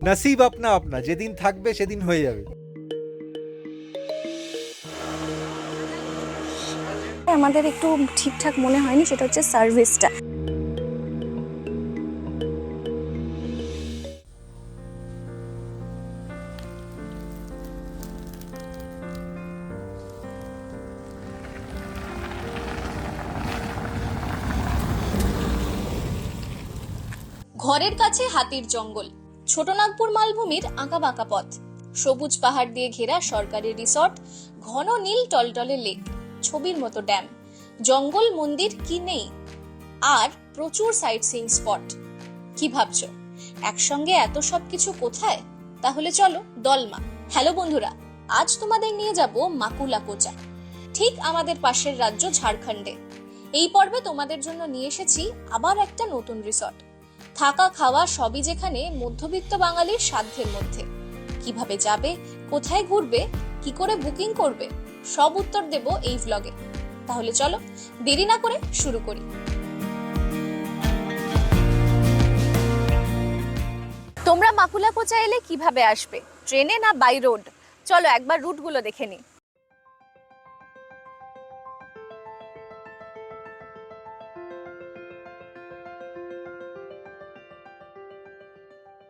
নসিব আপনা আপনা, যেদিন থাকবে সেদিন হয়ে যাবে। আমাদের একটু ঠিকঠাক মনে হয়নি, সেটা হচ্ছে সার্ভিসটা। ঘরের কাছে হাতির জঙ্গল, ছোটনাগপুর মালভূমির আঁকাবাঁকা পথ, সবুজ পাহাড় দিয়ে ঘেরা সরকারি রিসর্ট, ঘন নীল টলটলে লেক, ছবির মতো ড্যাম, জঙ্গল, মন্দির কি নেই, আর প্রচুর সাইট সিইং স্পট। কি ভাবছো একসঙ্গে এত সবকিছু কোথায়? তাহলে চলো দলমা। হ্যালো বন্ধুরা, আজ তোমাদের নিয়ে যাব মাকুলাকোচা, ঠিক আমাদের পাশের রাজ্য ঝাড়খণ্ডে। এই পর্বে তোমাদের জন্য নিয়ে এসেছি আবার একটা নতুন রিসর্ট। থাকা খাওয়া সবই যেখানে মধ্যবিত্ত বাঙালির সাধ্যের মধ্যে। কিভাবে যাবে, কোথায় ঘুরবে, কি করে বুকিং করবে, সব উত্তর দেব এই ভ্লগে। তাহলে চলো দেরি না করে শুরু করি। তোমরা মাকুলাকোচা এলে কিভাবে আসবে, ট্রেনে না বাই রোড? চলো একবার রুটগুলো দেখে নিই।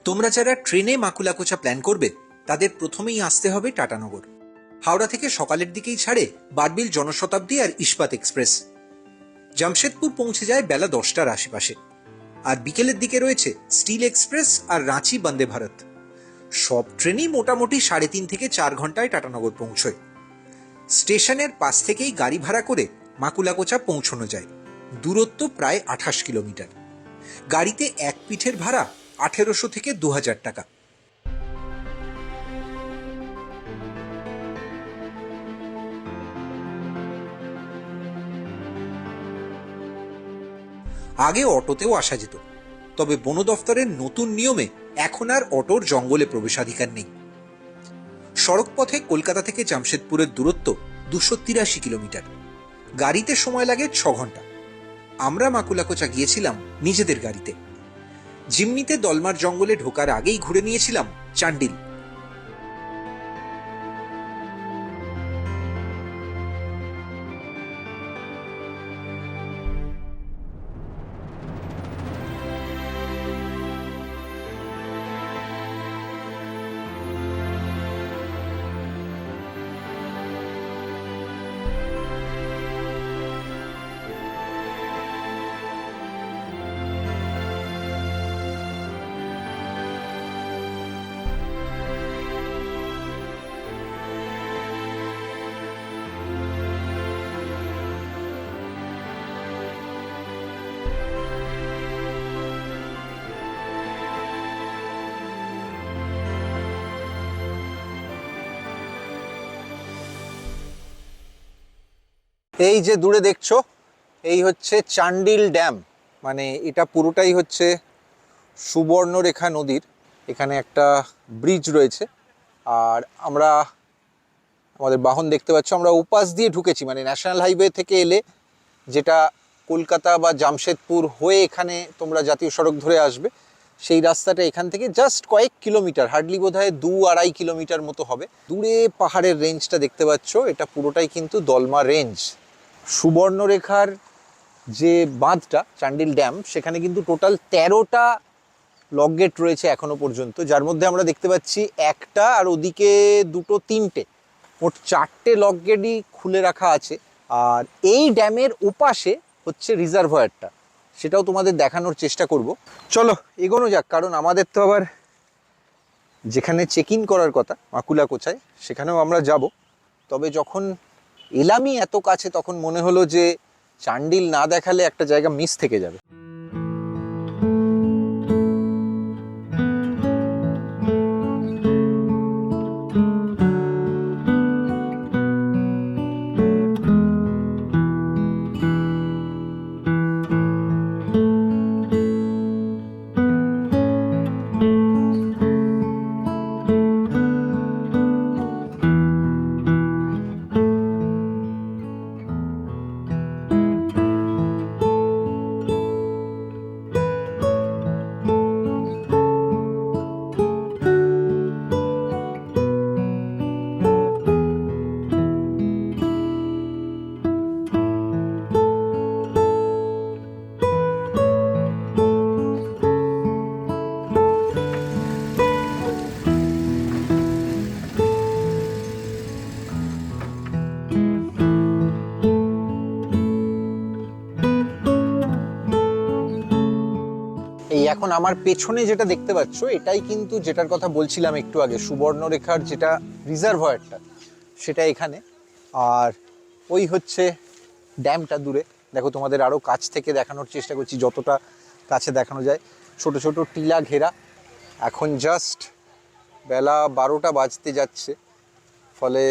তোমরা যারা ট্রেনে মাকুলাকোচা প্ল্যান করবে তাদের প্রথমেই আসতে হবে টাটানগর। হাওড়া থেকে সকালের দিকেই ছাড়ে বারবিল জনশতাব্দী আর ইস্পাত এক্সপ্রেস। জামশেদপুর পৌঁছে যায় বেলা 10টার আশেপাশে। আর বিকেলের দিকে রয়েছে স্টিল এক্সপ্রেস আর রাঁচি বন্দে ভারত। সব ট্রেনই মোটামুটি 3.5 থেকে 4 ঘন্টায় টাটানগর পৌঁছয়। স্টেশনের পাশ থেকেই গাড়ি ভাড়া করে মাকুলাকোচা পৌঁছানো যায়। দূরত্ব প্রায় 28 কিলোমিটার। গাড়িতে এক পিঠের ভাড়া 1800 থেকে 2000 টাকা। আগে অটোতেও আসা যেত, তবে বন দফতরের নতুন নিয়মে এখন আর অটোর জঙ্গলে প্রবেশাধিকার নেই। সড়কপথে কলকাতা থেকে জামশেদপুরের দূরত্ব 283 কিলোমিটার। গাড়িতে সময় লাগে 6 ঘন্টা। আমরা মাকুলাকোচা গিয়েছিলাম নিজেদের গাড়িতে। জিম্মিতে দলমার জঙ্গলে ঢোকার আগেই ঘুরে নিয়েছিলাম চান্ডিল। এই যে দূরে দেখছো, এই হচ্ছে চান্ডিল ড্যাম। মানে এটা পুরোটাই হচ্ছে সুবর্ণরেখা নদীর। এখানে একটা ব্রিজ রয়েছে, আর আমরা আমাদের বাহন দেখতে পাচ্ছ। আমরা ওপাশ দিয়ে ঢুকেছি, মানে ন্যাশনাল হাইওয়ে থেকে এলে, যেটা কলকাতা বা জামশেদপুর হয়ে এখানে তোমরা জাতীয় সড়ক ধরে আসবে, সেই রাস্তাটা এখান থেকে জাস্ট কয়েক কিলোমিটার, হার্ডলি বোধহয় 2-2.5 কিলোমিটার মতো হবে। দূরে পাহাড়ের রেঞ্জটা দেখতে পাচ্ছ, এটা পুরোটাই কিন্তু দলমা রেঞ্জ। সুবর্ণরেখার যে বাঁধটা চান্ডিল ড্যাম, সেখানে কিন্তু টোটাল 13টা লক গেট রয়েছে এখনো পর্যন্ত, যার মধ্যে আমরা দেখতে পাচ্ছি একটা, আর ওদিকে 2-3টে, মোট 4টে লক গেটই খুলে রাখা আছে। আর এই ড্যামের ওপাশে হচ্ছে রিজার্ভয়ারটা, সেটাও তোমাদের দেখানোর চেষ্টা করব। চলো এগোনো যাক, কারণ আমাদের তো আবার যেখানে চেক ইন করার কথা মাকুলাকোচায়, সেখানেও আমরা যাব। তবে যখন এলামই এত কাছে, তখন মনে হলো যে চান্ডিল না দেখালে একটা জায়গা মিস থেকে যাবে। এই এখন আমার পেছনে যেটা দেখতে পাচ্ছ এটাই কিন্তু যেটার কথা বলছিলাম একটু আগে, সুবর্ণরেখার যেটা রিজার্ভয়ারটা সেটা এখানে। আর ওই হচ্ছে ড্যামটা দূরে, দেখো তোমাদের আরও কাছ থেকে দেখানোর চেষ্টা করছি যতটা কাছে দেখানো যায়। ছোট ছোট টিলা ঘেরা, এখন জাস্ট বেলা 12টা বাজতে যাচ্ছে, ফলে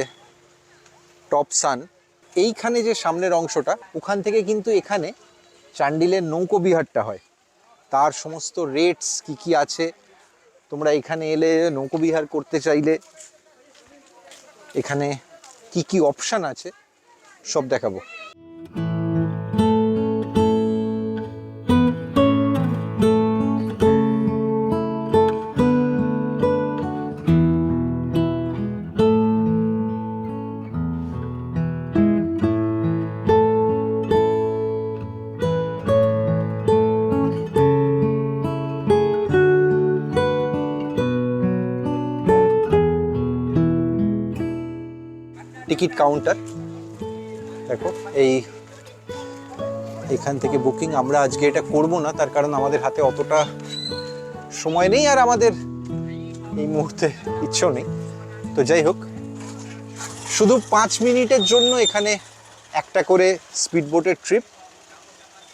টপ সান। এইখানে যে সামনের অংশটা, ওখান থেকে কিন্তু এখানে চান্ডিলের নৌকো বিহারটা হয়। তার সমস্ত রেটস কি কি আছে, তোমরা এখানে এলে নৌকো বিহার করতে চাইলে এখানে কি কি অপশান আছে সব দেখাবো। টিকিট কাউন্টার দেখো, এখান থেকে বুকিং। আমরা আজকে এটা করব না, তার কারণ আমাদের হাতে অতটা সময় নেই আর আমাদের এই মুহূর্তে ইচ্ছেও নেই। তো যাই হোক, শুধু 5 মিনিটের জন্য এখানে একটা করে স্পিড বোটের ট্রিপ।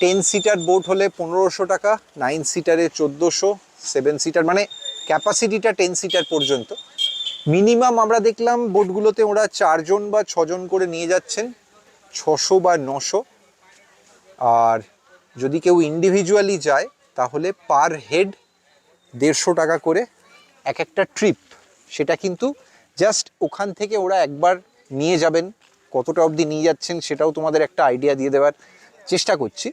10 সিটার বোট হলে 1500 টাকা, 9 সিটারে 1400, 7 সিটার মানে ক্যাপাসিটিটা 10 সিটার পর্যন্ত। মিনিমাম আমরা দেখলাম বোটগুলোতে ওরা 4 জন বা 6 জন করে নিয়ে যাচ্ছেন, 600 বা 900। আর যদি কেউ ইন্ডিভিজুয়ালি যায় তাহলে পার হেড 150 টাকা করে এক একটা ট্রিপ। সেটা কিন্তু জাস্ট ওখান থেকে ওরা একবার নিয়ে যাবেন, কতটা অবধি নিয়ে যাচ্ছেন সেটাও তোমাদের একটা আইডিয়া দিয়ে দেওয়ার চেষ্টা করছি।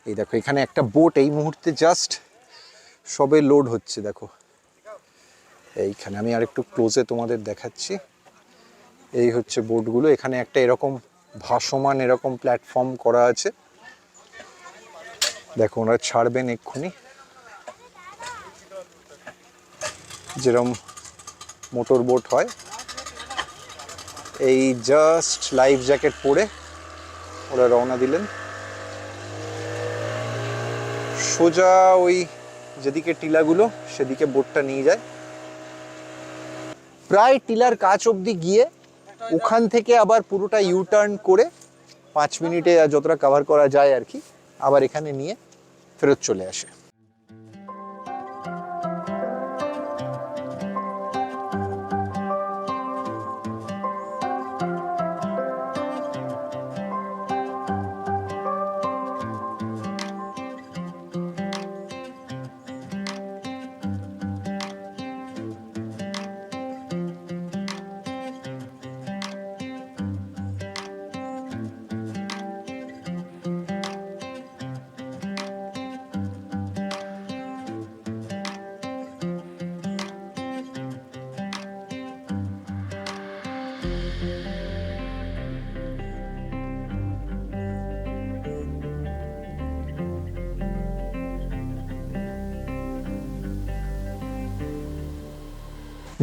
এই দেখো এখানে একটা বোট এই মুহূর্তে জাস্ট সবে লোড হচ্ছে, দেখো এইখানে আমি আর একটু ক্লোজে তোমাদের দেখাচ্ছি। এই হচ্ছে বোটগুলো, এখানে একটা এরকম ভাসমান এরকম প্ল্যাটফর্ম করা আছে, দেখো ওরা ছাড়বেন এক্ষুনি, যেরকম মোটর বোট হয়। এই জাস্ট লাইফ জ্যাকেট পরে ওরা রওনা দিলেন সোজা ওই যেদিকে টিলাগুলো সেদিকে বোটটা নিয়ে যায়। প্রায় টিলার কাছ অবধি গিয়ে ওখান থেকে আবার পুরোটা ইউ টার্ন করে 5 মিনিটে যতটা কভার করা যায় আর কি, আবার এখানে নিয়ে ফেরত চলে আসে।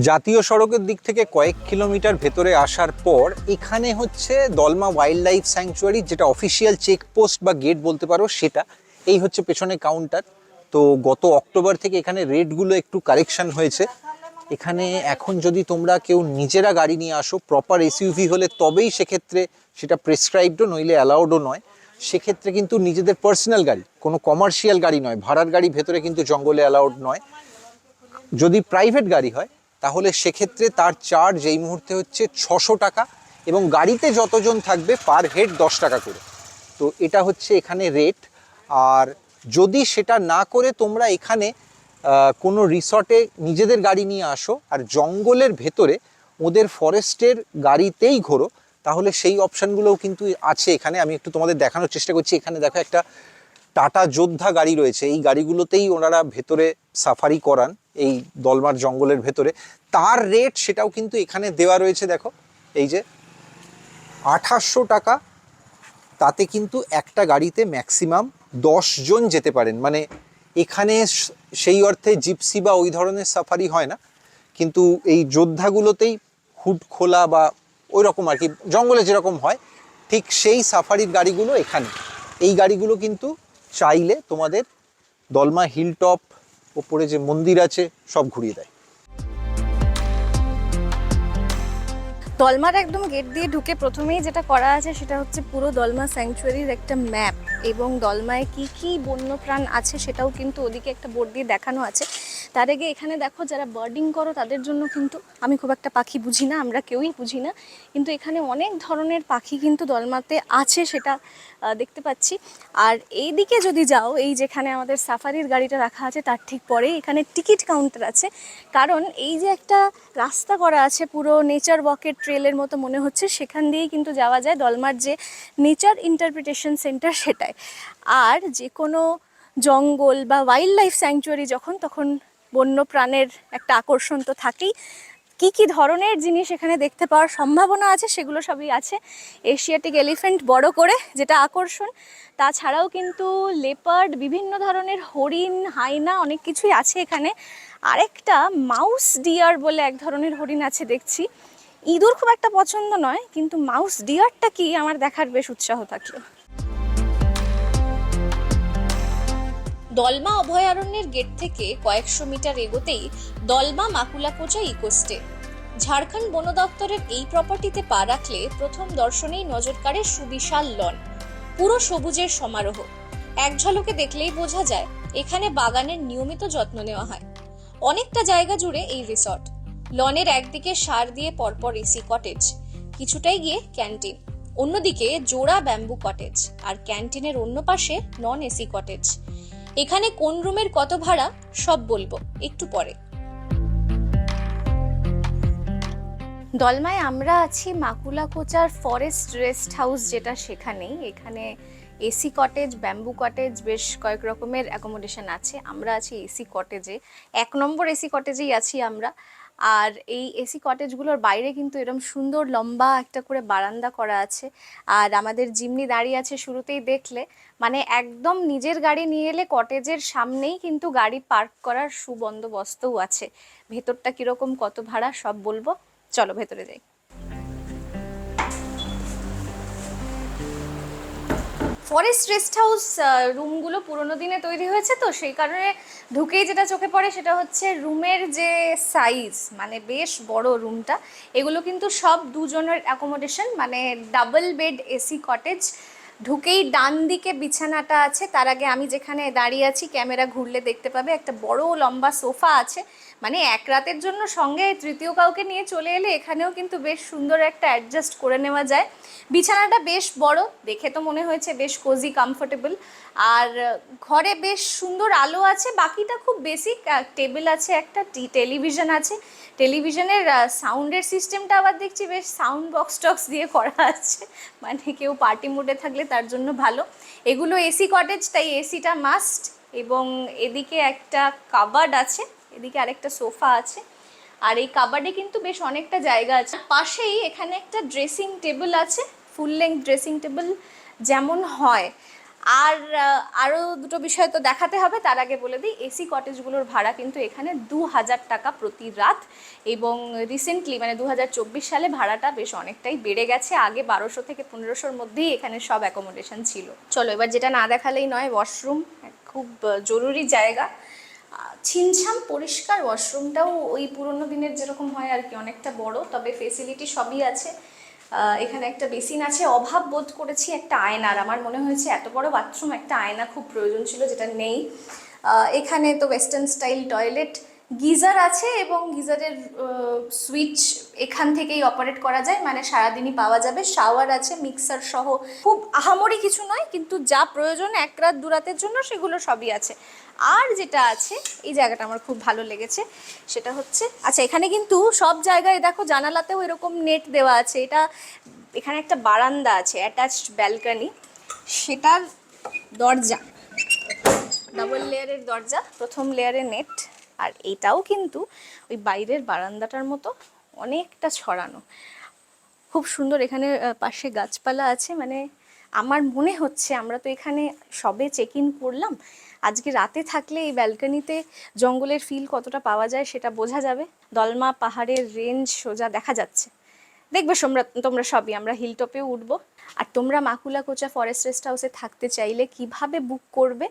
জাতীয় সড়কের দিক থেকে কয়েক কিলোমিটার ভেতরে আসার পর এখানে হচ্ছে দলমা ওয়াইল্ড লাইফ স্যাংচুয়ারি, যেটা অফিসিয়াল চেকপোস্ট বা গেট বলতে পারো সেটা। এই হচ্ছে পেছনে কাউন্টার। তো গত অক্টোবর থেকে এখানে রেটগুলো একটু কারেকশন হয়েছে। এখানে এখন যদি তোমরা কেউ নিজেরা গাড়ি নিয়ে আসো, প্রপার এসইউভি হলে তবেই সেক্ষেত্রে সেটা প্রেসক্রাইবডও, নইলে অ্যালাউডও নয়। সেক্ষেত্রে কিন্তু নিজেদের পার্সোনাল গাড়ি, কোনো কমার্শিয়াল গাড়ি নয়, ভাড়ার গাড়ি ভেতরে কিন্তু জঙ্গলে অ্যালাউড নয়। যদি প্রাইভেট গাড়ি হয় তাহলে সেক্ষেত্রে তার চার্জ এই মুহূর্তে হচ্ছে 600 টাকা, এবং গাড়িতে যতজন থাকবে পার হেড 10 টাকা করে। তো এটা হচ্ছে এখানে রেট। আর যদি সেটা না করে তোমরা এখানে কোনো রিসর্টে নিজেদের গাড়ি নিয়ে আসো আর জঙ্গলের ভেতরে ওদের ফরেস্টের গাড়িতেই ঘোরো, তাহলে সেই অপশানগুলোও কিন্তু আছে এখানে। আমি একটু তোমাদের দেখানোর চেষ্টা করছি। এখানে দেখো একটা টাটা যোদ্ধা গাড়ি রয়েছে, এই গাড়িগুলোতেই ওনারা ভেতরে সাফারি করান এই দলমার জঙ্গলের ভেতরে। তার রেট সেটাও কিন্তু এখানে দেওয়া রয়েছে, দেখো এই যে 2800 টাকা। তাতে কিন্তু একটা গাড়িতে ম্যাক্সিমাম 10 জন যেতে পারেন। মানে এখানে সেই অর্থে জিপসি বা ওই ধরনের সাফারি হয় না, কিন্তু এই যোদ্ধাগুলোতেই হুড খোলা বা ওই রকম আর কি, জঙ্গলে যেরকম হয় ঠিক সেই সাফারির গাড়িগুলো এখানে। এই গাড়িগুলো কিন্তু চাইলে তোমাদের দলমা হিল টপ, ওপরে যে মন্দির আছে সব ঘুরিয়ে দেয়। দলমার একদম গেট দিয়ে ঢুকে প্রথমেই যেটা করা আছে সেটা হচ্ছে পুরো দলমা স্যাংচুয়ারির একটা ম্যাপ, এবং দলমায় কি কি বন্যপ্রাণ আছে সেটাও কিন্তু ওদিকে একটা বোর্ড দিয়ে দেখানো আছে। তার আগে এখানে দেখো, যারা বার্ডিং করো তাদের জন্য কিন্তু, আমি খুব একটা পাখি বুঝি না, আমরা কেউই বুঝি না, কিন্তু এখানে অনেক ধরনের পাখি কিন্তু দলমাতে আছে, সেটা দেখতে পাচ্ছি। আর এই দিকে যদি যাও, এই যেখানে আমাদের সাফারির গাড়িটা রাখা আছে তার ঠিক পরেই এখানে টিকিট কাউন্টার আছে। কারণ এই যে একটা রাস্তা করা আছে পুরো নেচার ওয়াকের ট্রেলের মতো মনে হচ্ছে, সেখান দিয়েই কিন্তু যাওয়া যায় দলমার যে নেচার ইন্টারপ্রিটেশন সেন্টার সেটায়। আর যে কোনো জঙ্গল বা ওয়াইল্ড লাইফ স্যাংচুয়ারি যখন, তখন বন্য প্রাণের একটা আকর্ষণ তো থাকেই। কি কি ধরনের জিনিস এখানে দেখতে পাওয়ার সম্ভাবনা আছে সেগুলো সবই আছে। এশিয়াটিক এলিফ্যান্ট বড় করে যেটা আকর্ষণ, তাছাড়াও কিন্তু লেপার্ড, বিভিন্ন ধরনের হরিণ, হাইনা, অনেক কিছুই আছে এখানে। আরেকটা মাউস ডিয়ার বলে এক ধরনের হরিণ আছে দেখছি। ইঁদুর খুব একটা পছন্দ নয়, কিন্তু মাউস ডিয়ারটা কি আমার দেখার বেশ উৎসাহ থাকলো। দলমা অভয়ারণ্যের গেট থেকে কয়েকশো মিটার এগোতেই দলমা মাকুলাকোচা ইকোস্টে। ঝাড়খণ্ড বন দপ্তরের এই প্রপার্টিতে পা রাখলে প্রথম দর্শনেই নজর কাড়ে সুবিশাল লন, পুরো সবুজের সমারোহ। এক ঝলকে দেখলেই বোঝা যায় এখানে বাগানের নিয়মিত যত্ন নেওয়া হয়। অনেকটা জায়গা জুড়ে এই রিসর্ট। লনের একদিকে সার দিয়ে পরপর এসি কটেজ, কিছুটাই গিয়ে ক্যান্টিন, অন্যদিকে জোড়া ব্যাম্বু কটেজ, আর ক্যান্টিনের অন্য পাশে নন এসি কটেজ। এখানে কোন রুমের কত ভাড়া সব বলবো একটু পরে। দলমায় আমরা আছি মাকুলাকোচার ফরেস্ট রেস্ট হাউস, যেটা সেখানেই। এখানে এসি কটেজ, ব্যাম্বু কটেজ, বেশ কয়েক রকমের অ্যাকোমোডেশন আছে। আমরা আছি এসি কটেজে, 1 নম্বর এসি কটেজেই আছি আমরা। আর এই এসি কটেজগুলোর বাইরে কিন্তু এরকম সুন্দর লম্বা একটা করে বারান্দা করা আছে। আর আমাদের জিমনি দাঁড়িয়ে আছে শুরুতেই দেখলে, মানে একদম নিজের গাড়ি নিয়ে এলে কটেজের সামনেই কিন্তু গাড়ি পার্ক করার সুবন্দোবস্তও আছে। ভেতরটা কিরকম, কত ভাড়া সব বলবো, চলো ভেতরে যাই। ফরেস্ট রেস্ট হাউস রুমগুলো পুরোনো দিনে তৈরি হয়েছে, তো সেই কারণে ঢুকেই যেটা চোখে পড়ে সেটা হচ্ছে রুমের যে সাইজ, মানে বেশ বড় রুমটা। এগুলো কিন্তু সব 2 জনের অ্যাকোমোডেশন, মানে ডাবল বেড এসি কটেজ। ঢুকেই ডান দিকে বিছানাটা আছে, তার আগে আমি যেখানে দাঁড়িয়ে আছি ক্যামেরা ঘুরলে দেখতে পাবে একটা বড় লম্বা সোফা আছে। মানে এক রাতের জন্য সঙ্গে তৃতীয় কাউকে নিয়ে চলে এলে এখানেও কিন্তু বেশ সুন্দর একটা অ্যাডজাস্ট করে নেওয়া যায়। বিছানাটা বেশ বড়, দেখে তো মনে হয়েছে বেশ কোজি, কমফোর্টেবল। আর ঘরে বেশ সুন্দর আলো আছে, বাকিটা খুব বেসিক। টেবিল আছে, একটা টেলিভিশন আছে। টেলিভিশনের সাউন্ডের সিস্টেমটা আবার দেখছি বেশ সাউন্ড বক্স টক্স দিয়ে করা আছে, মানে কেউ পার্টি মুডে থাকলে তার জন্য ভালো। এগুলো এসি কটেজ, তাই এসিটা মাস্ট। এবং এদিকে একটা কাবার্ড আছে, এদিকে আরেকটা সোফা আছে, আর এই কাবার্ডে কিন্তু বেশ অনেকটা জায়গা আছে। পাশেই এখানে একটা ড্রেসিং টেবিল আছে, ফুল লেংথ ড্রেসিং টেবিল যেমন হয়। আর আরও দুটো বিষয় তো দেখাতে হবে, তার আগে বলে দিই এসি কটেজগুলোর ভাড়া কিন্তু এখানে 2000 টাকা প্রতি রাত। এবং রিসেন্টলি মানে 2024 সালে ভাড়াটা বেশ অনেকটাই বেড়ে গেছে। আগে 1200 থেকে 1500-র মধ্যেই এখানে সব অ্যাকোমোডেশন ছিল। চলো এবার যেটা না দেখালেই নয়, ওয়াশরুম খুব জরুরি জায়গা। ছিমছাম পরিষ্কার, ওয়াশরুমটাও ওই পুরোনো দিনের যেরকম হয় আর কি, অনেকটা বড়, তবে ফেসিলিটি সবই আছে। এখানে একটা বেসিন আছে। অভাব বোধ করেছি একটা আয়নার, আমার মনে হয়েছে এত বড় বাথরুম একটা আয়না খুব প্রয়োজন ছিল, যেটা নেই। এখানে তো ওয়েস্টার্ন স্টাইল টয়লেট, গিজার আছে, এবং গিজারের সুইচ এখান থেকেই অপারেট করা যায়, মানে সারাদিনই পাওয়া যাবে। শাওয়ার আছে, মিক্সার সহ, খুব আহামরি কিছু নয়, কিন্তু যা প্রয়োজন 1 রাত 2 রাতের জন্য সেগুলো সবই আছে। আর যেটা আছে, এই জায়গাটা আমার খুব ভালো লেগেছে, সেটা হচ্ছে, আচ্ছা এখানে কিন্তু সব জায়গায় দেখো জানালাতেও এরকম নেট দেওয়া আছে। এটা এখানে একটা বারান্দা আছে, অ্যাটাচড ব্যালকনি, সেটার দরজা ডাবল লেয়ারের দরজা, প্রথম লেয়ারে নেট। আর এটাও কিন্তু ওই বাইরের বারান্দাটার মতো অনেকটা ছড়ানো, খুব সুন্দর। এখানে পাশে গাছপালা আছে, মানে আমার মনে হচ্ছে আমরা তো এখানে সবে চেক ইন করলাম, আজকে রাতে থাকলে এই ব্যালকনিতে জঙ্গলের ফিল কতটা পাওয়া যায় সেটা বোঝা যাবে। দলমা পাহাড়ের রেঞ্জ সোজা দেখা যাচ্ছে, দেখবে তোমরা সবই, আমরা হিল টপে উঠবো। আর তোমরা মাকুলাকোচা ফরেস্ট রেস্ট হাউসে থাকতে চাইলে কিভাবে বুক করবে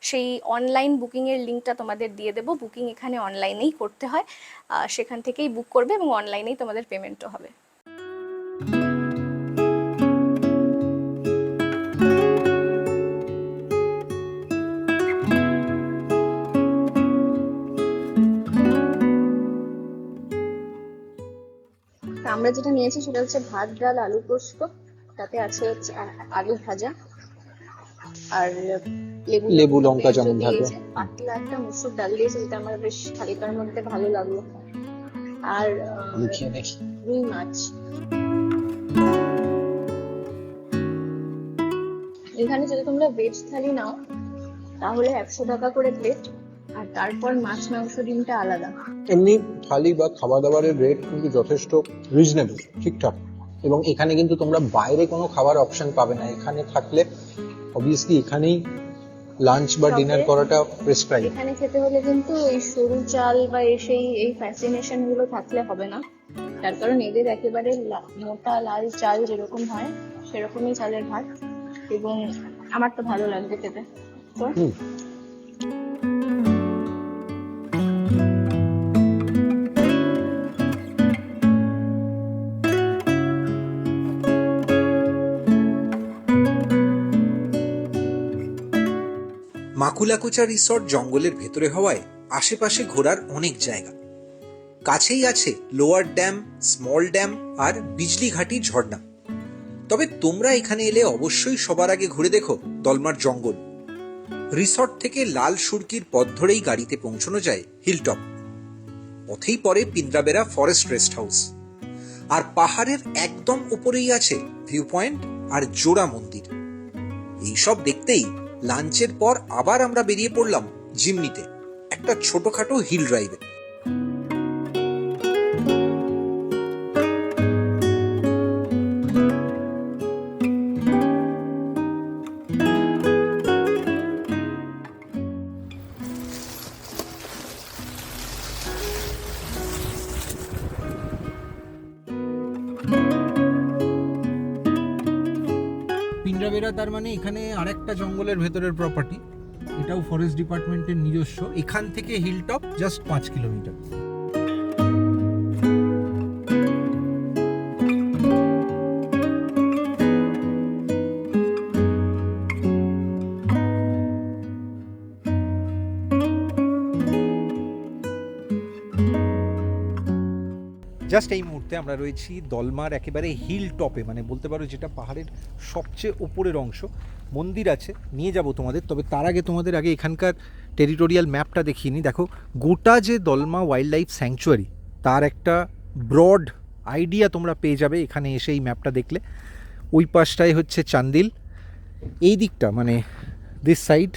সেই অনলাইন বুকিংয়ের লিঙ্কটা তোমাদের দিয়ে দেবো। বুকিং এখানে অনলাইনেই করতে হয়, সেখান থেকেই বুক করবে এবং অনলাইনেই তোমাদের পেমেন্টও হবে। আমরা যেটা নিয়েছি সেটা হচ্ছে ভাত, ডাল, আলু পোস্ত, তাতে আছে হচ্ছে আলু ভাজা আর লেবু, লঙ্কা, যেমন থাকে। পাতলা একটা মুসুর ডাল দিয়েছে, যেটা আমার বেশ থালিটার মধ্যে ভালো লাগলো। আর রুই মাছ। এখানে যদি তোমরা ভেজ থালি নাও তাহলে 100 টাকা করে প্লেট, আর তারপর মাছ, মাংস, ডিমটা আলাদা। এমনি থালি বা খাবার দাবারের রেট কিন্তু যথেষ্ট রিজনেবল, ঠিকঠাক। এবং এখানে কিন্তু তোমরা বাইরে কোনো খাবার অপশন পাবে না। এখানে থাকলে অবভিয়াসলি এখানেই লাঞ্চ বা ডিনার করাটা প্রেসক্রাইব। এখানে খেতে হলে কিন্তু এই সরু চাল বা এই ফ্যাসিনেশন গুলো থাকলে হবে না, তার কারণ এদের একেবারে মোটা লাল চাল যেরকম হয় সেরকমই চালের ভাত, এবং আমার তো ভালো লাগবে খেতে। তো মাকুলাকোচা রিসর্ট জঙ্গলের ভেতরে হওয়ায় আশেপাশে ঘোরার অনেক জায়গা। কাছেই আছে লোয়ার ড্যাম, স্মল ড্যাম আর বিজলিঘাটি ঝর্ণা। তবে তোমরা এখানে এলে অবশ্যই সবার আগে ঘুরে দেখো দলমার জঙ্গল। রিসর্ট থেকে লাল সুরকির পথ ধরেই গাড়িতে পৌঁছানো যায় হিলটপ। পথেই পড়ে পিন্দ্রাবেড়া ফরেস্ট রেস্ট হাউস। আর পাহাড়ের একদম উপরেই আছে ভিউ পয়েন্ট আর জোড়া মন্দির। এইসব দেখতেই লাঞ্চের পর আবার আমরা বেরিয়ে পড়লাম জিমনিতে একটা ছোটখাটো হিল ড্রাইভে। পিন্দ্রাবেড়া তার মানে এখানে আরেকটা জঙ্গলের ভেতরের প্রপার্টি, এটাও ফরেস্ট ডিপার্টমেন্টের নিজস্ব। এখান থেকে হিলটপ জাস্ট 5 কিলোমিটার। জাস্ট এই মুহূর্তে আমরা রয়েছি দলমার একেবারে হিল টপে, মানে বলতে পারো যেটা পাহাড়ের সবচেয়ে ওপরের অংশ। মন্দির আছে, নিয়ে যাব তোমাদের। তবে তার আগে তোমাদের আগে এখানকার টেরিটোরিয়াল ম্যাপটা দেখিয়ে নিই। দেখো, গোটা যে দলমা ওয়াইল্ড লাইফ স্যাংচুয়ারি তার একটা ব্রড আইডিয়া তোমরা পেয়ে যাবে এখানে এসে এই ম্যাপটা দেখলে। ওই পাশটাই হচ্ছে চান্দিল, এই দিকটা মানে দিস সাইড,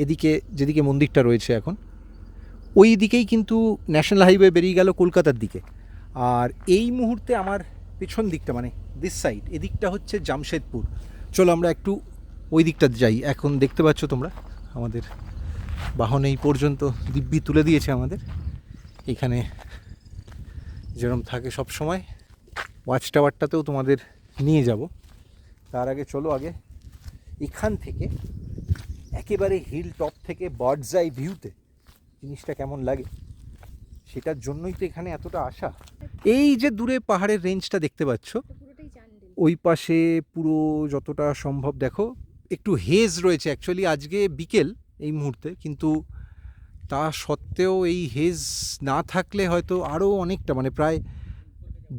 এদিকে যেদিকে মন্দিরটা রয়েছে এখন ওই দিকেই কিন্তু ন্যাশনাল হাইওয়ে বেরিয়ে গেল কলকাতার দিকে। আর এই মুহূর্তে আমার পেছন দিকটা মানে দিস সাইড, এদিকটা হচ্ছে জামশেদপুর। চলো আমরা একটু ওই দিকটা যাই। এখন দেখতে পাচ্ছ তোমরা আমাদের বাহন এই পর্যন্ত দিব্যি তুলে দিয়েছে আমাদের। এখানে যেরকম থাকে সব সময়, ওয়াচ টাওয়ারটাতেও তোমাদের নিয়ে যাব। তার আগে চলো আগে এখান থেকে একেবারে হিল টপ থেকে বার্ডস আই ভিউতে জিনিসটা কেমন লাগে সেটার জন্যই তো এখানে এতটা আসা। এই যে দূরে পাহাড়ের রেঞ্জটা দেখতে পাচ্ছ, ওই পাশে পুরো যতটা সম্ভব দেখো একটু হেজ রয়েছে। অ্যাকচুয়ালি আজকে বিকেল এই মুহূর্তে, কিন্তু তা সত্ত্বেও এই হেজ না থাকলে হয়তো আরও অনেকটা মানে প্রায়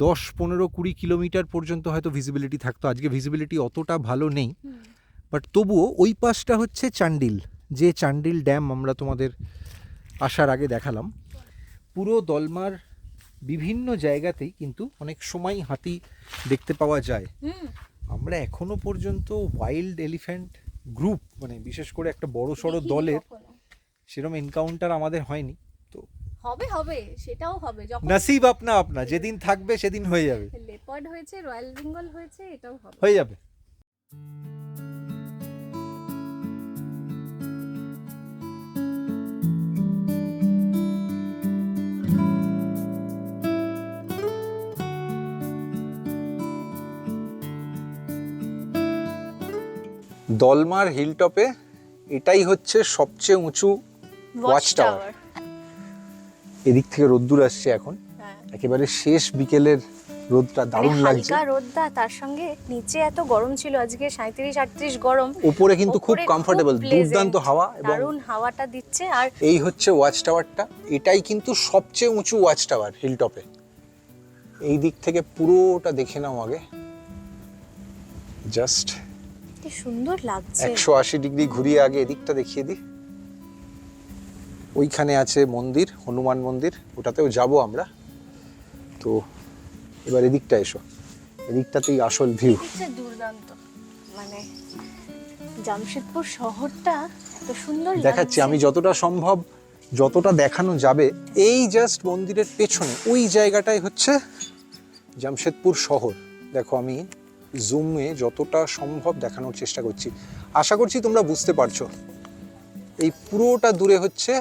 10, 15, 20 কিলোমিটার পর্যন্ত হয়তো ভিজিবিলিটি থাকতো। আজকে ভিজিবিলিটি অতটা ভালো নেই, বাট তবুও ওই পাশটা হচ্ছে চান্ডিল, যে চান্ডিল ড্যাম আমরা তোমাদের আসার আগে দেখালাম। পুরো দলমার বিভিন্ন জায়গাতেই কিন্তু অনেক সময় হাতি দেখতে পাওয়া যায়। আমরা এখনো পর্যন্ত ওয়াইল্ড এলিফ্যান্ট গ্রুপ মানে বিশেষ করে একটা বড় সড়ো দলের সেরকম এনকাউন্টার আমাদের হয়নি। তো হবে সেটাও হবে, যখন নসিব আপনা আপনা, যেদিন থাকবে সেদিন হয়ে যাবে। লেপার্ড হয়েছে, রয়্যাল বেঙ্গল হয়েছে, এটাও হবে, হয়ে যাবে। দলমার হিলটপে এটাই হচ্ছে সবচেয়ে উঁচু ওয়াচ টাওয়ার। এদিক থেকে রোদ্দুর আসছে এখন, একেবারে শেষ বিকেলের রোদটা দারুণ লাগছে। হালকা রোদটা, তার সঙ্গে নিচে এত গরম ছিল আজকে, 37-38 গরম, উপরে কিন্তু খুব ওপরে কমফোর্টেবল, pleasant, দুর্দান্ত হাওয়া এবং দারুণ হাওয়াটা দিচ্ছে। আর এই হচ্ছে ওয়াচ টাওয়ারটা, এটাই কিন্তু সবচেয়ে উঁচু ওয়াচ টাওয়ার হিলটপে। এই দিক থেকে পুরোটা দেখে নাও আগে, জাস্ট কি সুন্দর লাগছে। 180 ডিগ্রি ঘুরিয়ে আগে এদিকটা দেখিয়ে দিই। ওইখানে আছে মন্দির, হনুমান মন্দির, ওটাতেও যাব আমরা। তো এবার এদিকটা এসো, এদিকটাতেই আসল ভিউ। হচ্ছে দুর্দান্ত, মানে জামশেদপুর শহরটা এত সুন্দর দেখাচ্ছি আমি যতটা সম্ভব, যতটা দেখানো যাবে। এই জাস্ট মন্দিরের পেছনে ওই জায়গাটাই হচ্ছে জামশেদপুর শহর। দেখো আমি জুমে যতটা সম্ভব দেখানোর চেষ্টা করছি, আশা করছি তোমরা বুঝতে পারছো। এই পুরোটা দূরে হচ্ছে,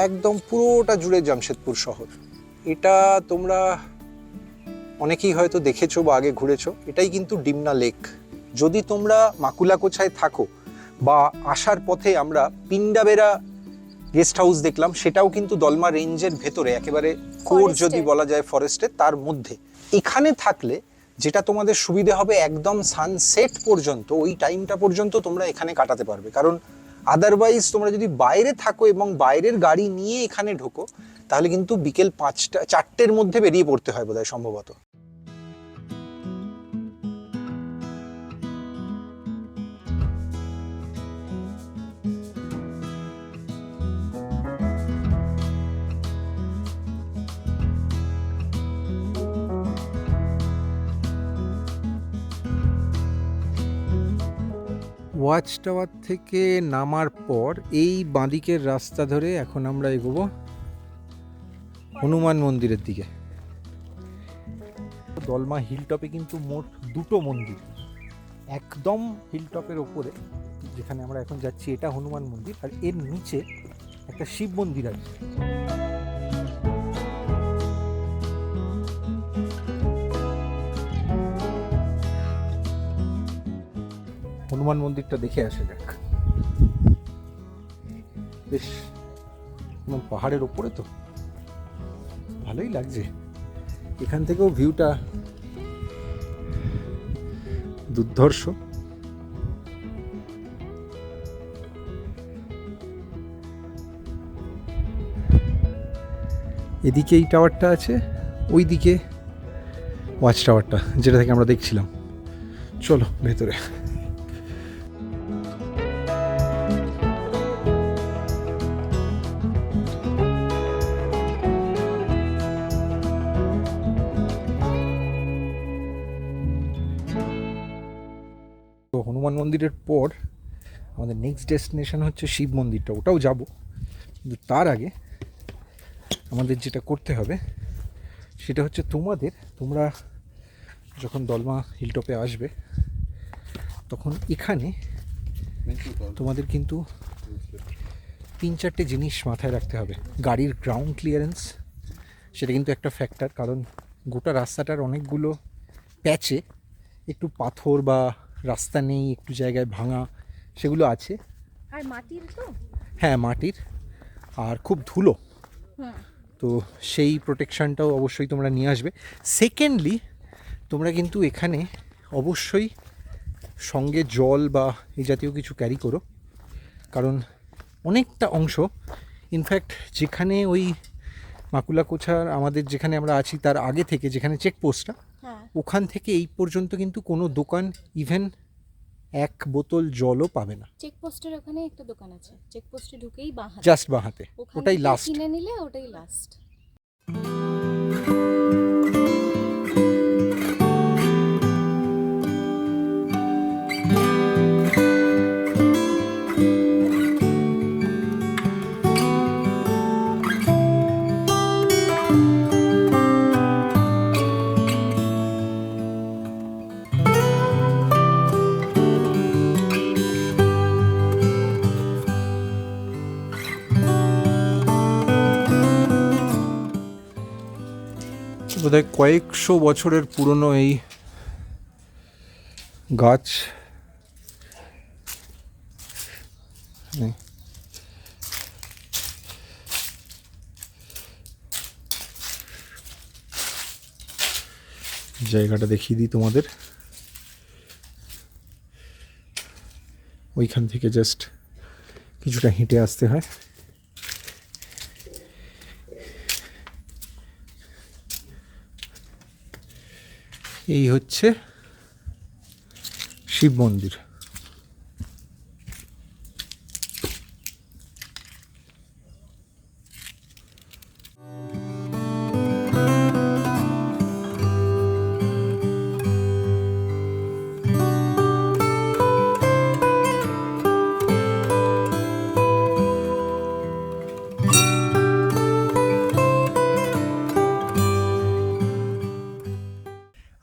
একদম পুরোটা জুড়ে জামশেদপুর শহর। এটা তোমরা অনেকেই হয়তো দেখেছো বা আগে ঘুরেছো। এটাই কিন্তু ডিমনা লেক। যদি তোমরা মাকুলাকোছায় থাকো বা আসার পথে আমরা পিন্ডাবেরা গেস্ট হাউস দেখলাম, সেটাও কিন্তু দলমা রেঞ্জের ভেতরে, একেবারে কোর যদি বলা যায় ফরেস্টের তার মধ্যে। এখানে থাকলে যেটা তোমাদের সুবিধে হবে, একদম সানসেট পর্যন্ত, ওই টাইমটা পর্যন্ত তোমরা এখানে কাটাতে পারবে। কারণ আদারওয়াইজ তোমরা যদি বাইরে থাকো এবং বাইরের গাড়ি নিয়ে এখানে ঢোকো, তাহলে কিন্তু বিকেল 4টের মধ্যে বেরিয়ে পড়তে হয় বোধহয় সম্ভবত। ওয়াচ টাওয়ার থেকে নামার পর এই বাঁদিকের রাস্তা ধরে এখন আমরা এগোবো হনুমান মন্দিরের দিকে। দলমা হিলটপে কিন্তু মোট 2টো মন্দির। একদম হিলটপের ওপরে যেখানে আমরা এখন যাচ্ছি, এটা হনুমান মন্দির, আর এর নিচে একটা শিব মন্দির আছে। হনুমান মন্দিরটা দেখে আসা যাক। বেশ পাহাড়ের ওপরে তো ভালোই লাগছে, এখান থেকেও ভিউটা দুর্ধর্ষ। এদিকে এই টাওয়ারটা আছে, ওইদিকে ওয়াচ টাওয়ারটা যেটা থেকে আমরা দেখছিলাম। চলো ভেতরে। তো হনুমান মন্দিরের পর আমাদের নেক্সট ডেস্টিনেশন হচ্ছে শিব মন্দিরটা, ওটাও যাব। কিন্তু তার আগে আমাদের যেটা করতে হবে সেটা হচ্ছে তোমরা যখন দলমা হিলটপে আসবে, তখন এখানে তোমাদের কিন্তু 3-4টে জিনিস মাথায় রাখতে হবে। গাড়ির গ্রাউন্ড ক্লিয়ারেন্স, সেটা কিন্তু একটা ফ্যাক্টর, কারণ গোটা রাস্তাটার অনেকগুলো প্যাচে একটু পাথর বা রাস্তা নেই, একটু জায়গায় ভাঙা, সেগুলো আছে। আর মাটির তো, হ্যাঁ মাটির, আর খুব ধুলো, তো সেই প্রোটেকশানটাও অবশ্যই তোমরা নিয়ে আসবে। সেকেন্ডলি, তোমরা কিন্তু এখানে অবশ্যই সঙ্গে জল বা এই জাতীয় কিছু ক্যারি করো, কারণ অনেকটা অংশ, ইনফ্যাক্ট যেখানে ওই মাকুলাকোছার আমাদের যেখানে আমরা আছি তার আগে থেকে যেখানে চেকপোস্টটা, ওখান থেকে এই পর্যন্ত কিন্তু কোনো দোকান ইভেন 1 বোতল জলও পাবে না। চেকপোস্টের ওখানে একটা দোকান আছে, চেকপোস্টে ঢুকেই বাঁ হাতে, জাস্ট বাঁ হাতে, ওটাই লাস্ট। কিনে নিলে ওটাই লাস্ট। বোধহয় কয়েকশো বছরের পুরনো এই গাছ, জায়গাটা দেখিয়ে দিই তোমাদের। ওইখান থেকে জাস্ট কিছুটা হেঁটে আসতে হয়। এই হচ্ছে শিব মন্দির।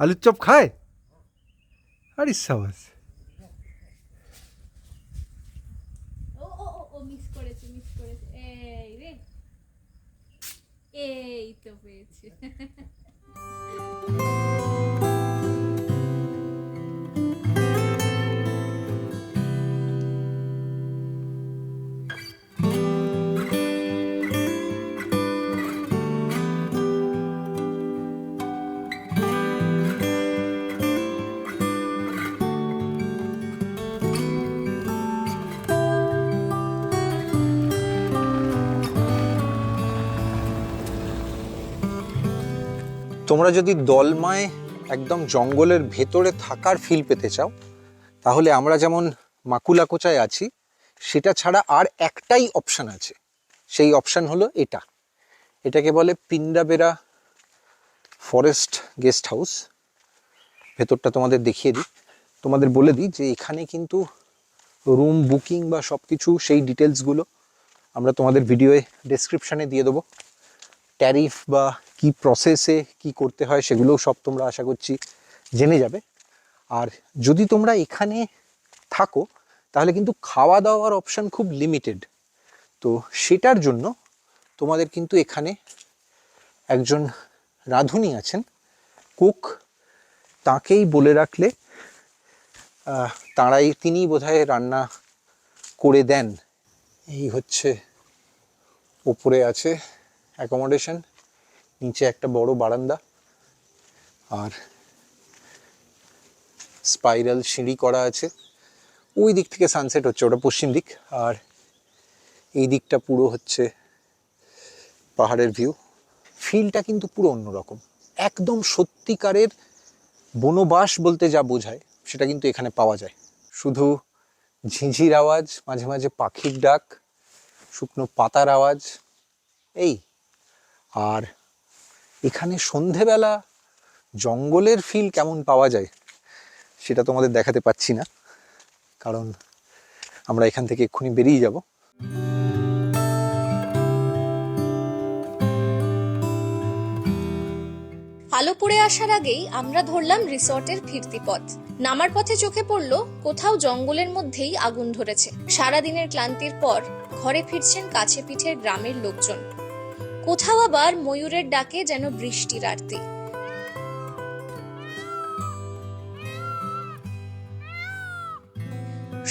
আলুর চপ খায়? আরে সাবাস। ও মিস করেছে। এই রে, এই তো পেয়েছে। তোমরা যদি দলমায় একদম জঙ্গলের ভেতরে থাকার ফিল পেতে চাও, তাহলে আমরা যেমন মাকুলাকোচায় আছি, সেটা ছাড়া আর একটাই অপশান আছে। সেই অপশান হলো এটা। এটাকে বলে পিন্ডাবেরা ফরেস্ট গেস্ট হাউস। ভেতরটা তোমাদের দেখিয়ে দিই। তোমাদের বলে দিই যে এখানে কিন্তু রুম বুকিং বা সব কিছু সেই ডিটেলসগুলো আমরা তোমাদের ভিডিওয়ে ডেসক্রিপশানে দিয়ে দেবো। ট্যারিফ বা কি প্রসেসে কি করতে হয় সেগুলোও সব তোমরা আশা করছি জেনে যাবে। আর যদি তোমরা এখানে থাকো তাহলে কিন্তু খাওয়া দাওয়ার অপশান খুব লিমিটেড। তো সেটার জন্য তোমাদের কিন্তু এখানে একজন রাঁধুনি আছেন, কুক, তাকেই বলে রাখলে তিনিই বোধহয় রান্না করে দেন। এই হচ্ছে ওপরে আছে অ্যাকোমোডেশন, নিচে একটা বড় বারান্দা, আর স্পাইরাল সিঁড়ি করা আছে। ওই দিক থেকে সানসেট হচ্ছে, ওটা পশ্চিম দিক, আর এই দিকটা পুরো হচ্ছে পাহাড়ের ভিউ। ফিলটা কিন্তু পুরো অন্যরকম, একদম সত্যিকারের বনবাস বলতে যা বোঝায় সেটা কিন্তু এখানে পাওয়া যায়। শুধু ঝিঁঝির আওয়াজ, মাঝে মাঝে পাখির ডাক, শুকনো পাতার আওয়াজ, এই। আর এখানে সন্ধেবেলা জঙ্গলের ফিল কেমন পাওয়া যায় সেটা তোমাদের দেখাতে পাচ্ছি না, কারণ আমরা এখান থেকে এক্ষুনি বেরিয়ে যাব। আলো পড়ে আসার আগেই আমরা ধরলাম রিসর্টের ফিরতি পথ। নামার পথে চোখে পড়লো কোথাও জঙ্গলের মধ্যেই আগুন ধরেছে। সারাদিনের ক্লান্তির পর ঘরে ফিরছেন কাছে পিঠের গ্রামের লোকজন। কোথাও আবার ময়ূরের ডাকে যেন বৃষ্টির আরতি।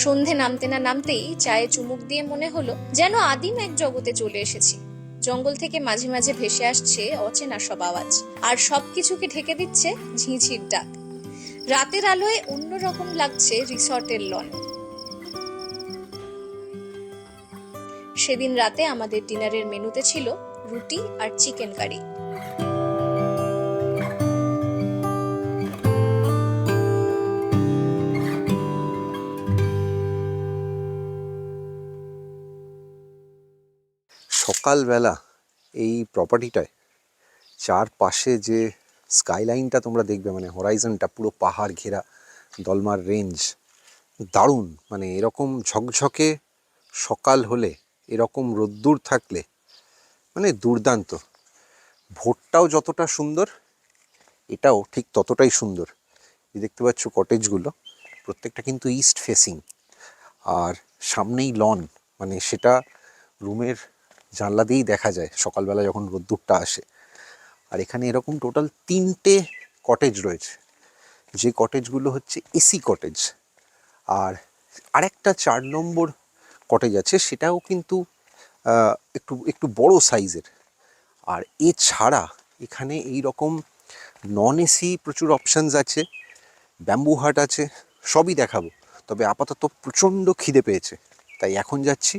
সন্ধে নামতে না নামতেই চায়ে চুমুক দিয়ে মনে হলো যেন আদিম এক জগতে চলে এসেছি। জঙ্গল থেকে মাঝে মাঝে ভেসে আসছে অচেনা সব আওয়াজ, আর সবকিছুকে ঢেকে দিচ্ছে ঝিঁঝির ডাক। রাতের আলোয় অন্যরকম লাগছে রিসর্টের লন। সেদিন রাতে আমাদের ডিনারের মেনুতে ছিল রুটি আর চিকেন কারি। সকালবেলা এই প্রপার্টিটায় চারপাশে যে স্কাইলাইনটা তোমরা দেখবে, মানে হরাইজনটা পুরো পাহাড় ঘেরা, দলমার রেঞ্জ, দারুণ। মানে এরকম ঝকঝকে সকাল হলে, এরকম রোদ্দুর থাকলে, মানে দুর্দান্ত। ভোরটাও যতটা সুন্দর, এটাও ঠিক ততটাই সুন্দর। এই দেখতে পাচ্ছ কটেজগুলো, প্রত্যেকটা কিন্তু ইস্ট ফেসিং, আর সামনেই লন, মানে সেটা রুমের জানলা দিয়েই দেখা যায় সকালবেলা যখন রোদ্দুরটা আসে। আর এখানে এরকম টোটাল 3টে কটেজ রয়েছে, যে কটেজগুলো হচ্ছে এসি কটেজ। আর আরেকটা 4 নম্বর কটেজ আছে সেটাও কিন্তু একটু একটু বড় সাইজের। আর এছাড়া এখানে এই রকম নন এসি প্রচুর অপশানস আছে, ব্যাম্বু হাট আছে, সবই দেখাবো। তবে আপাতত প্রচণ্ড খিদে পেয়েছে, তাই এখন যাচ্ছি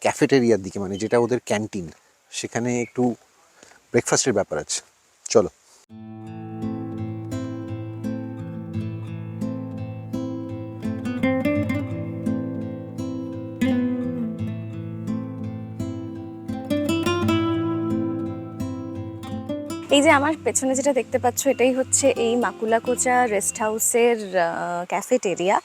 ক্যাফেটেরিয়ার দিকে, মানে যেটা ওদের ক্যান্টিন, সেখানে একটু ব্রেকফাস্টের ব্যাপার আছে। চলো। এই যে আমার পেছনে যেটা দেখতে পাচ্ছ এটাই হচ্ছে এই মাকুলাকোচা রেস্ট হাউসের ক্যাফেটেরিয়া।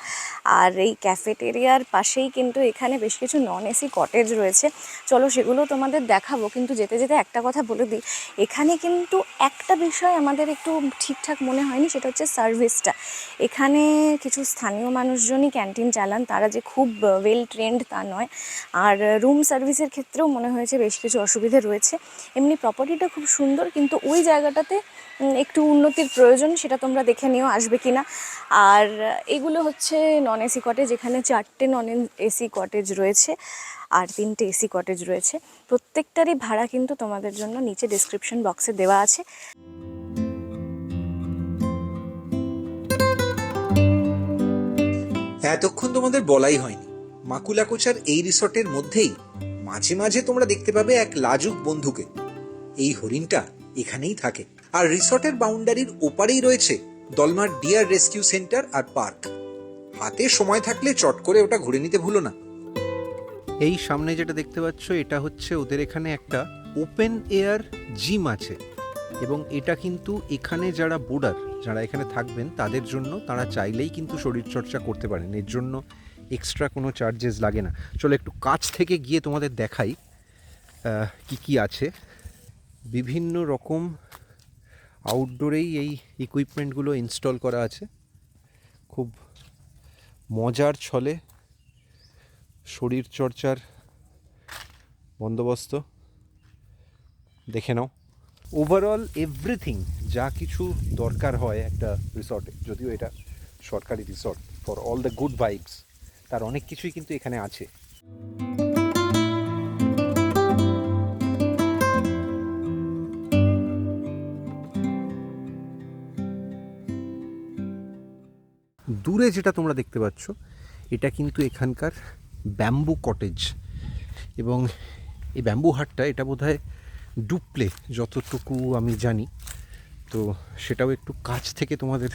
আর এই ক্যাফেটেরিয়ার পাশেই কিন্তু এখানে বেশ কিছু নন এসি কটেজ রয়েছে, চলো সেগুলো তোমাদের দেখাবো। কিন্তু যেতে যেতে একটা কথা বলে দিই, এখানে কিন্তু একটা বিষয় আমাদের একটু ঠিকঠাক মনে হয়নি, সেটা হচ্ছে সার্ভিসটা। এখানে কিছু স্থানীয় মানুষজনই ক্যান্টিন চালান, তারা যে খুব ওয়েল ট্রেন্ড তা নয়। আর রুম সার্ভিসের ক্ষেত্রেও মনে হয়েছে বেশ কিছু অসুবিধা রয়েছে। এমনি প্রপার্টিটা খুব সুন্দর, কিন্তু ওই জায়গাটাতে একটু উন্নতির প্রয়োজন, সেটা তোমরা দেখে নিও আসবে কিনা। আর এগুলো হচ্ছে নন এসি কটেজ, এখানে 4টে নন এসি কটেজ রয়েছে আর 3টে এসি কটেজ রয়েছে। প্রত্যেকটারই ভাড়া কিন্তু তোমাদের জন্য নিচে ডেসক্রিপশন বক্সে দেওয়া আছে। এতক্ষণ তোমাদের বলাই হয়নি, মাকুলাকোচার এই রিসর্টের মধ্যেই মাঝে মাঝে তোমরা দেখতে পাবে এক লাজুক বন্ধুকে। এই হরিণটা এখানেই থাকে। আর রিসর্টের বাউন্ডারির ওপারেই রয়েছে দলমার ডিয়ার রেস্কিউ সেন্টার আর পার্ক। হাতে সময় থাকলে চট করে ওটা ঘুরে নিতে ভুলো না। এই সামনে যেটা দেখতে পাচ্ছ এটা হচ্ছে ওদের এখানে একটা ওপেন এয়ার জিম আছে, এবং এটা কিন্তু এখানে যারা বোর্ডার, যারা এখানে থাকবেন তাদের জন্য, তারা চাইলেই কিন্তু শরীরচর্চা করতে পারেন, এর জন্য এক্সট্রা কোনো চার্জেস লাগে না। চলো একটু কাছ থেকে গিয়ে তোমাদের দেখাই কি কি আছে। বিভিন্ন রকম আউটডোরেই এই ইকুইপমেন্টগুলো ইনস্টল করা আছে, খুব মজার ছলে শরীরচর্চার বন্দোবস্ত। দেখে নাও ওভারঅল এভরিথিং যা কিছু দরকার হয় একটা রিসর্টে, যদিও এটা সরকারি resort for all the good vibes, তার অনেক কিছুই কিন্তু এখানে আছে। দূরে যেটা তোমরা দেখতে পাচ্ছ এটা কিন্তু এখানকার ব্যাম্বু কটেজ, এবং এই ব্যাম্বু হাটটা এটা বোধহয় ডুপ্লে, যতটুকু আমি জানি। তো সেটাও একটু কাছ থেকে তোমাদের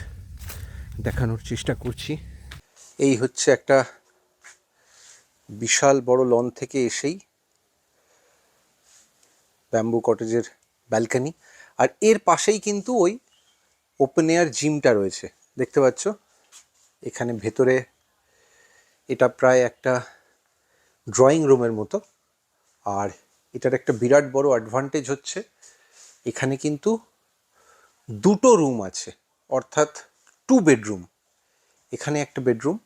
দেখানোর চেষ্টা করছি। এই হচ্ছে একটা বিশাল বড় লন থেকে এসেই ব্যাম্বু কটেজের ব্যালকনি, আর এর পাশেই কিন্তু ওই ওপেন এয়ার জিমটা রয়েছে, দেখতে পাচ্ছ। এখানে ভেতরে এটা প্রায় একটা ড্রয়িং রুমের মতো। আর এটার একটা বিরাট বড় অ্যাডভান্টেজ হচ্ছে এখানে কিন্তু 2টো রুম আছে, অর্থাৎ 2 বেডরুম। এখানে একটা বেডরুম,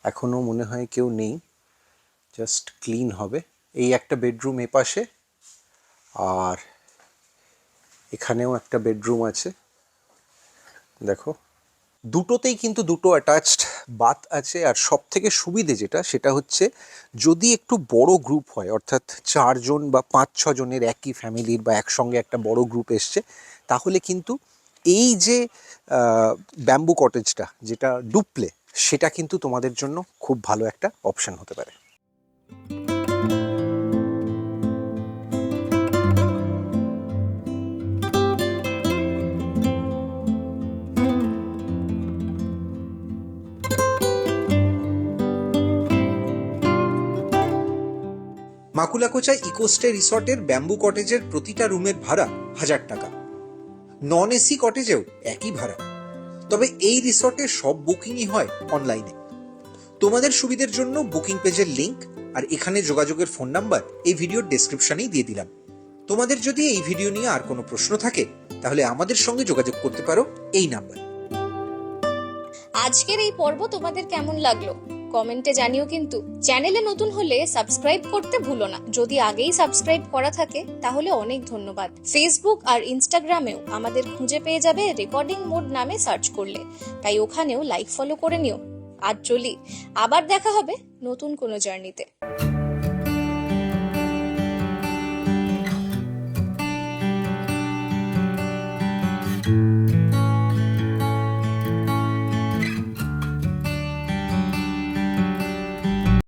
এখনও মনে হয় কেউ নেই, জাস্ট ক্লিন হবে। এই একটা বেডরুম এপাশে, আর এখানেও একটা বেডরুম আছে, দেখো। দুটোতেই কিন্তু 2টো অ্যাটাচড বাথ আছে। আর সব থেকে সুবিধে যেটা, সেটা হচ্ছে যদি একটু বড় গ্রুপ হয়, অর্থাৎ 4 জন বা 5-6 জনের একই ফ্যামিলির বা একসঙ্গে একটা বড় গ্রুপ এসছে, তাহলে কিন্তু এই যে ব্যাম্বু কটেজটা যেটা ডুপ্লে, সেটা কিন্তু তোমাদের জন্য খুব ভালো একটা অপশন হতে পারে। মাকুলাকোচা ইকোস্টে রিসর্টের ব্যাম্বু কটেজের প্রতিটা রুমের ভাড়া 1000 টাকা। নন এসি কটেজেও একই ভাড়া। তবে এই রিসর্টের সব বুকিংই হয় অনলাইনে। তোমাদের সুবিধার জন্য বুকিং পেজের লিংক আর এখানে যোগাযোগের ফোন নাম্বার এই ভিডিওর ডেসক্রিপশনেই দিয়ে দিলাম। তোমাদের যদি এই ভিডিও নিয়ে আর কোনো প্রশ্ন থাকে তাহলে আমাদের সঙ্গে যোগাযোগ করতে পারো এই নাম্বার। আজকের এই পর্ব তোমাদের কেমন লাগলো কমেন্টে জানিও। কিন্তু চ্যানেলে নতুন হলে সাবস্ক্রাইব করতে ভুলো না। যদি আগেই সাবস্ক্রাইব করা থাকে তাহলে অনেক ধন্যবাদ। ফেসবুক আর ইনস্টাগ্রামেও আমাদের খুঁজে পেয়ে যাবে রেকর্ডিং মোড নামে সার্চ করলে, তাই ওখানেও লাইক ফলো করে নিও। আজ চলি, আবার দেখা হবে নতুন কোনো জার্নিতে।